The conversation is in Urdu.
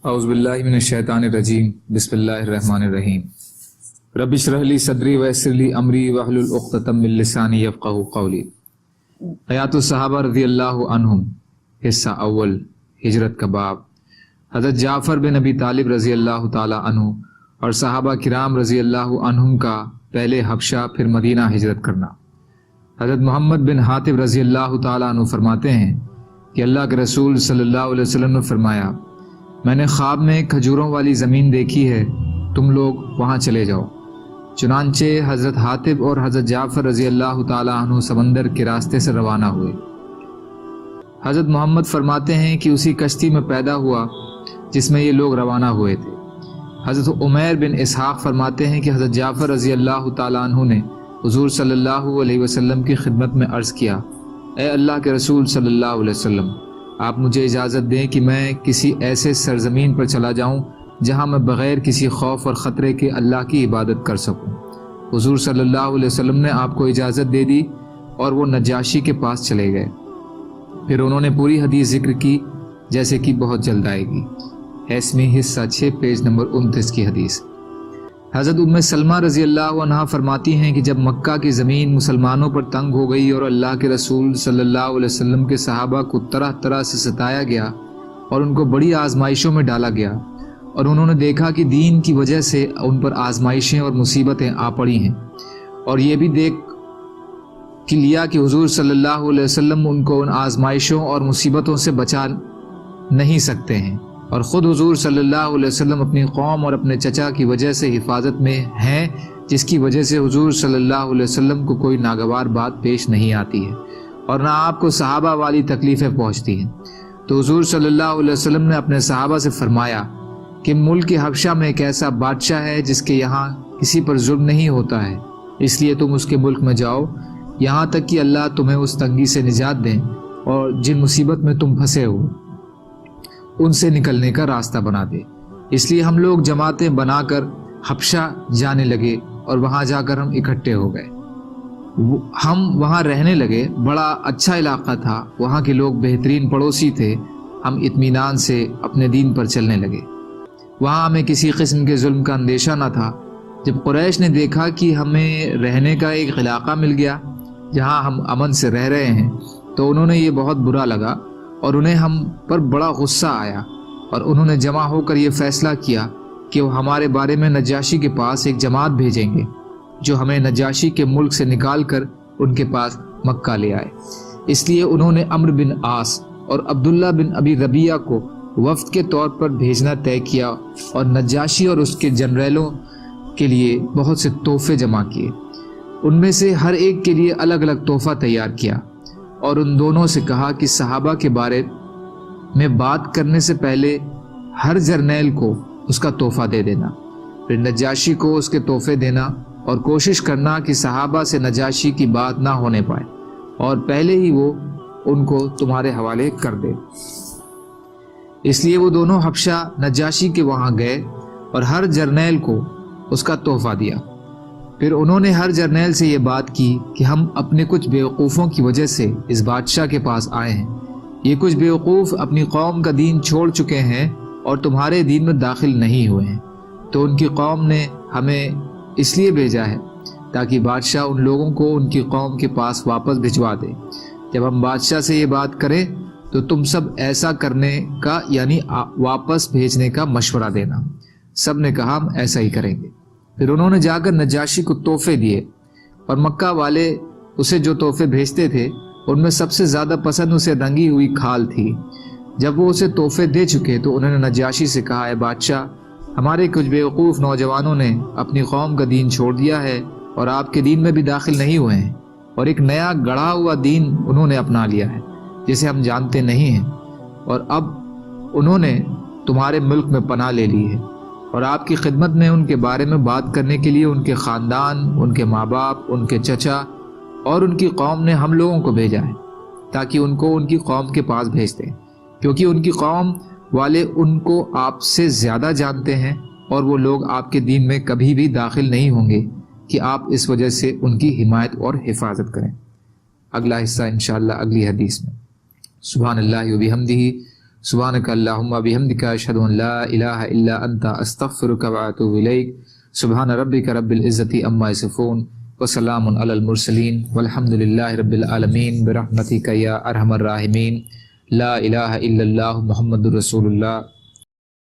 اعوذ باللہ من الشیطان الرجیم بسم اللہ الرحمن الرحیم رب اشرح لی صدری ویسر لی امری واحلل عقدۃ من لسانی یفقہوا قولی۔ حیات الصحابہ رضی اللہ عنہم، حصہ اول، ہجرت کا باب۔ حضرت جعفر بن ابی طالب رضی اللہ تعالی عنہ اور صحابہ کرام رضی اللہ عنہم کا پہلے حبشہ پھر مدینہ ہجرت کرنا۔ حضرت محمد بن حاتب رضی اللہ تعالی عنہ فرماتے ہیں کہ اللہ کے رسول صلی اللہ علیہ وسلم نے فرمایا، میں نے خواب میں کھجوروں والی زمین دیکھی ہے، تم لوگ وہاں چلے جاؤ۔ چنانچہ حضرت حاتب اور حضرت جعفر رضی اللہ تعالی عنہ سمندر کے راستے سے روانہ ہوئے۔ حضرت محمد فرماتے ہیں کہ اسی کشتی میں پیدا ہوا جس میں یہ لوگ روانہ ہوئے تھے۔ حضرت عمیر بن اسحاق فرماتے ہیں کہ حضرت جعفر رضی اللہ تعالی عنہ نے حضور صلی اللہ علیہ وسلم کی خدمت میں عرض کیا، اے اللہ کے رسول صلی اللہ علیہ وسلم، آپ مجھے اجازت دیں کہ میں کسی ایسے سرزمین پر چلا جاؤں جہاں میں بغیر کسی خوف اور خطرے کے اللہ کی عبادت کر سکوں۔ حضور صلی اللہ علیہ وسلم نے آپ کو اجازت دے دی اور وہ نجاشی کے پاس چلے گئے۔ پھر انہوں نے پوری حدیث ذکر کی جیسے کہ بہت جلد آئے گی۔ حسمی حصہ 6 پیج نمبر 29 کی حدیث۔ حضرت ام سلمہ رضی اللہ عنہا فرماتی ہیں کہ جب مکہ کی زمین مسلمانوں پر تنگ ہو گئی اور اللہ کے رسول صلی اللہ علیہ وسلم کے صحابہ کو طرح طرح سے ستایا گیا اور ان کو بڑی آزمائشوں میں ڈالا گیا، اور انہوں نے دیکھا کہ دین کی وجہ سے ان پر آزمائشیں اور مصیبتیں آ پڑی ہیں، اور یہ بھی دیکھ لیا کہ حضور صلی اللہ علیہ وسلم ان کو ان آزمائشوں اور مصیبتوں سے بچا نہیں سکتے ہیں، اور خود حضور صلی اللہ علیہ وسلم اپنی قوم اور اپنے چچا کی وجہ سے حفاظت میں ہیں، جس کی وجہ سے حضور صلی اللہ علیہ وسلم کو کوئی ناگوار بات پیش نہیں آتی ہے اور نہ آپ کو صحابہ والی تکلیفیں پہنچتی ہیں۔ تو حضور صلی اللہ علیہ وسلم نے اپنے صحابہ سے فرمایا کہ ملک حبشہ میں ایک ایسا بادشاہ ہے جس کے یہاں کسی پر ظلم نہیں ہوتا ہے، اس لیے تم اس کے ملک میں جاؤ یہاں تک کہ اللہ تمہیں اس تنگی سے نجات دیں اور جن مصیبت میں تم پھنسے ہو ان سے نکلنے کا راستہ بنا دے۔ اس لیے ہم لوگ جماعتیں بنا کر حبشہ جانے لگے اور وہاں جا کر ہم اکٹھے ہو گئے۔ ہم وہاں رہنے لگے، بڑا اچھا علاقہ تھا، وہاں کے لوگ بہترین پڑوسی تھے، ہم اطمینان سے اپنے دین پر چلنے لگے۔ وہاں ہمیں کسی قسم کے ظلم کا اندیشہ نہ تھا۔ جب قریش نے دیکھا کہ ہمیں رہنے کا ایک علاقہ مل گیا جہاں ہم امن سے رہ رہے ہیں تو انہوں نے یہ بہت برا لگا اور انہیں ہم پر بڑا غصہ آیا، اور انہوں نے جمع ہو کر یہ فیصلہ کیا کہ وہ ہمارے بارے میں نجاشی کے پاس ایک جماعت بھیجیں گے جو ہمیں نجاشی کے ملک سے نکال کر ان کے پاس مکہ لے آئے۔ اس لیے انہوں نے عمرو بن عاص اور عبداللہ بن ابی ربیعہ کو وفد کے طور پر بھیجنا طے کیا اور نجاشی اور اس کے جنرلوں کے لیے بہت سے تحفے جمع کیے۔ ان میں سے ہر ایک کے لیے الگ الگ تحفہ تیار کیا اور ان دونوں سے کہا کہ صحابہ کے بارے میں بات کرنے سے پہلے ہر جرنیل کو اس کا تحفہ دے دینا، پھر نجاشی کو اس کے تحفے دینا اور کوشش کرنا کہ صحابہ سے نجاشی کی بات نہ ہونے پائے اور پہلے ہی وہ ان کو تمہارے حوالے کر دے۔ اس لیے وہ دونوں حبشہ نجاشی کے وہاں گئے اور ہر جرنیل کو اس کا تحفہ دیا۔ پھر انہوں نے ہر جرنیل سے یہ بات کی کہ ہم اپنے کچھ بیوقوفوں کی وجہ سے اس بادشاہ کے پاس آئے ہیں، یہ کچھ بیوقوف اپنی قوم کا دین چھوڑ چکے ہیں اور تمہارے دین میں داخل نہیں ہوئے ہیں، تو ان کی قوم نے ہمیں اس لیے بھیجا ہے تاکہ بادشاہ ان لوگوں کو ان کی قوم کے پاس واپس بھجوا دے۔ جب ہم بادشاہ سے یہ بات کریں تو تم سب ایسا کرنے کا یعنی واپس بھیجنے کا مشورہ دینا۔ سب نے کہا ہم ایسا ہی کریں گے۔ پھر انہوں نے جا کر نجاشی کو تحفے دیے، اور مکہ والے اسے جو تحفے بھیجتے تھے ان میں سب سے زیادہ پسند اسے رنگی ہوئی کھال تھی۔ جب وہ اسے تحفے دے چکے تو انہوں نے نجاشی سے کہا، اے بادشاہ، ہمارے کچھ بیوقوف نوجوانوں نے اپنی قوم کا دین چھوڑ دیا ہے اور آپ کے دین میں بھی داخل نہیں ہوئے ہیں، اور ایک نیا گڑھا ہوا دین انہوں نے اپنا لیا ہے جسے ہم جانتے نہیں ہیں، اور اب انہوں نے تمہارے ملک میں پناہ لے لی ہے، اور آپ کی خدمت میں ان کے بارے میں بات کرنے کے لیے ان کے خاندان، ان کے ماں باپ، ان کے چچا اور ان کی قوم نے ہم لوگوں کو بھیجا ہے تاکہ ان کو ان کی قوم کے پاس بھیج دیں، کیونکہ ان کی قوم والے ان کو آپ سے زیادہ جانتے ہیں اور وہ لوگ آپ کے دین میں کبھی بھی داخل نہیں ہوں گے کہ آپ اس وجہ سے ان کی حمایت اور حفاظت کریں۔ اگلا حصہ انشاءاللہ اگلی حدیث میں۔ سبحان اللہ و بحمدہ سبحانک اللہم بحمدک اشہد ان لا الہ الا انت استغفرک واتوب الیک سبحان ربک رب العزت عما یصفون وسلام علی المرسلین والحمد للہ رب العالمین برحمتک یا ارحم الراحمین لا الہ الا اللہ محمد رسول اللہ